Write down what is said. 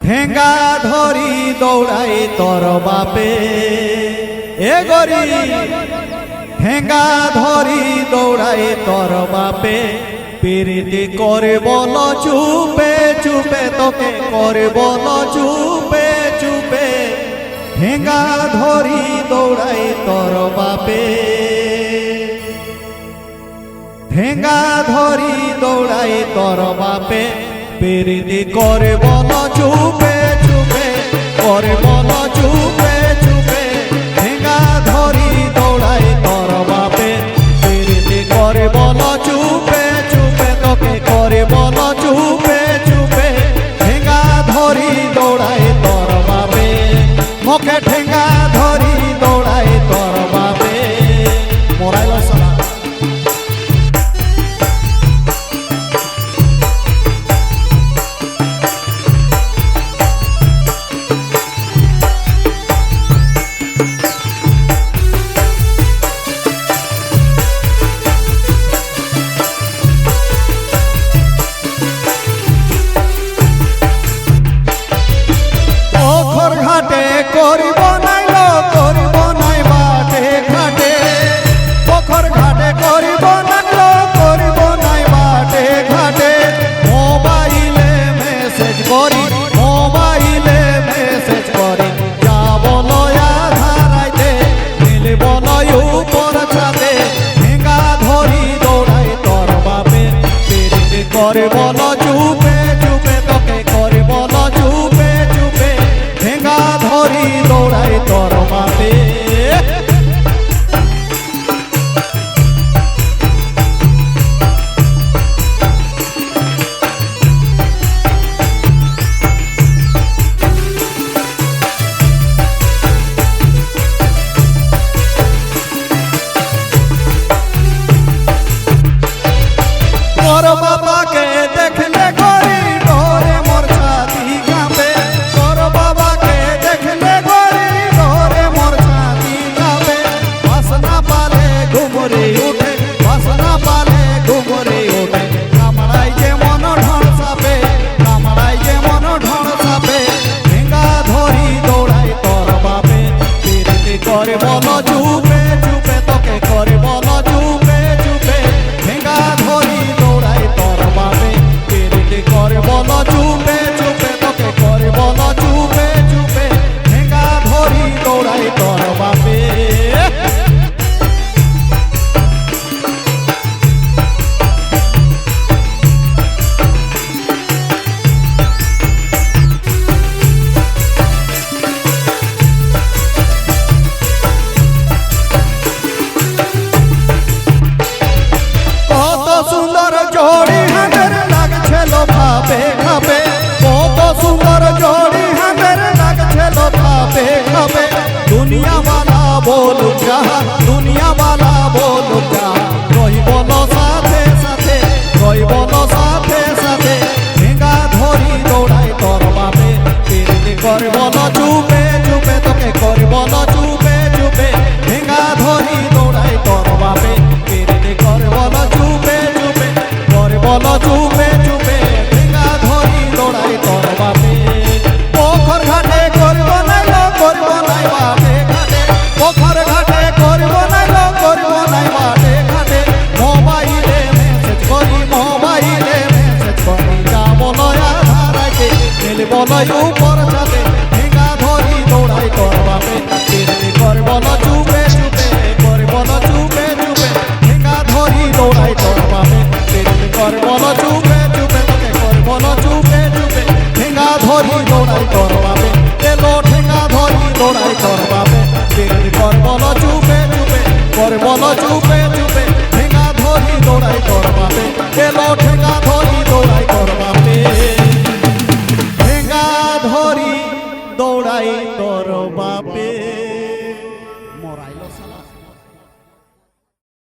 ঠেঙ্গা ধরি দৌড়াই তোর বাপে এ গরি ঠেঙ্গা ধরি দৌড়াই তোর বাপে পিরিতি করে বল চুপে চুপে তোকে করে বল চুপে চুপে ঠেঙ্গা ধরি দৌড়াই তোর বাপে ঠেঙ্গা ধরি দৌড়াই তোর বাপে পিরিতি করে বল চুপে চুপে করে বল চুপে চুপে ঠেঙ্গা ধরি দৌড়াই তোর বাপে পিরিতি করে বল চুপে চুপে তোকে করে বল চুপে চুপে ঠেঙ্গা ধরি দৌড়াই তোর বাপে মুখে ঠেঙ্গা ধরি দৌড়াই তোর বাপে মোরাইল সালা ঘাটে করিব নাই করিব নাই বাটে ঘাটে পোখর ঘাটে করিব নাই করিব নাই বাটে ঘাটে মোবাইলে মেসেজ করি মোবাইলে মেসেজ করি যাব লয়া ধারাইতে মিলব লয় উপর ছাদে ঠেঙ্গা ধরি দৌড়াই তোর বাপে পিরিতি করে বল চুপে চুপে তোকে করে বল চুপে চুপে ঠেঙ্গা ধরি দৌড়াই তোর বাপে তোর বাবাকে দেখলে করি ডরে মোর ছাতি কাঁপে তোর বাবাকে দেখলে করি ডরে মোর ছাতি কাঁপে বাসনা পালে ঘুমরে উঠে বাসনা পালে ঘুমরে উঠে কামড়াই যে মন ঢণ চাপে কামড়াই যে মন ঢণ চাপে ঠেঙ্গা ধরি দৌড়াই তোর বাপে পিরিতি করে বল চুপে চুপে তোকে করে বল চুপে চুপে ঠেঙ্গা ধরি দৌড়াই তোর বাপে পিরিতি করে বল চুপে চুপে তোকে করে বল চুপে চুপে ঠেঙ্গা ধরি দৌড়াই তোর বাপে কত সুন্দর জোড়ি হাতের লাগছিল ভাবে খাবে কত সুন্দর জোড়ি হাতের লাগছিল ভাবে খাবে দুনিয়াওয়ালা বলুক যাহা দুনিয়াওয়ালা বলুক যাহা রহিব সাথে সাথে রহিব সাথে সাথে ঠেঙ্গা ধরি দৌড়াই তোর বাপে পিরিতি করে বল চুপে চুপে তোকে করে বল চুপে চুপে ঠেঙ্গা ধরি দৌড়াই তোর বাপে পিরিতি করে বল চুপে চুপে করে বল চুপে চুপে ঠেঙ্গা ধরি দৌড়াই তোর বাপে পোখর ঘাটে করব নাই বাটে ঘাটে পোখর ঘাটে করব নাই বাটে ঘাটে মোবাইলে মেসেজ করি যাব লয়া ধারাইতে মিলব লয় উপর ছাদে ঠেঙ্গা ধরি দৌড়াই তোর বাপে পিরিতি করে বল চুপে চুপে করে বল চুপে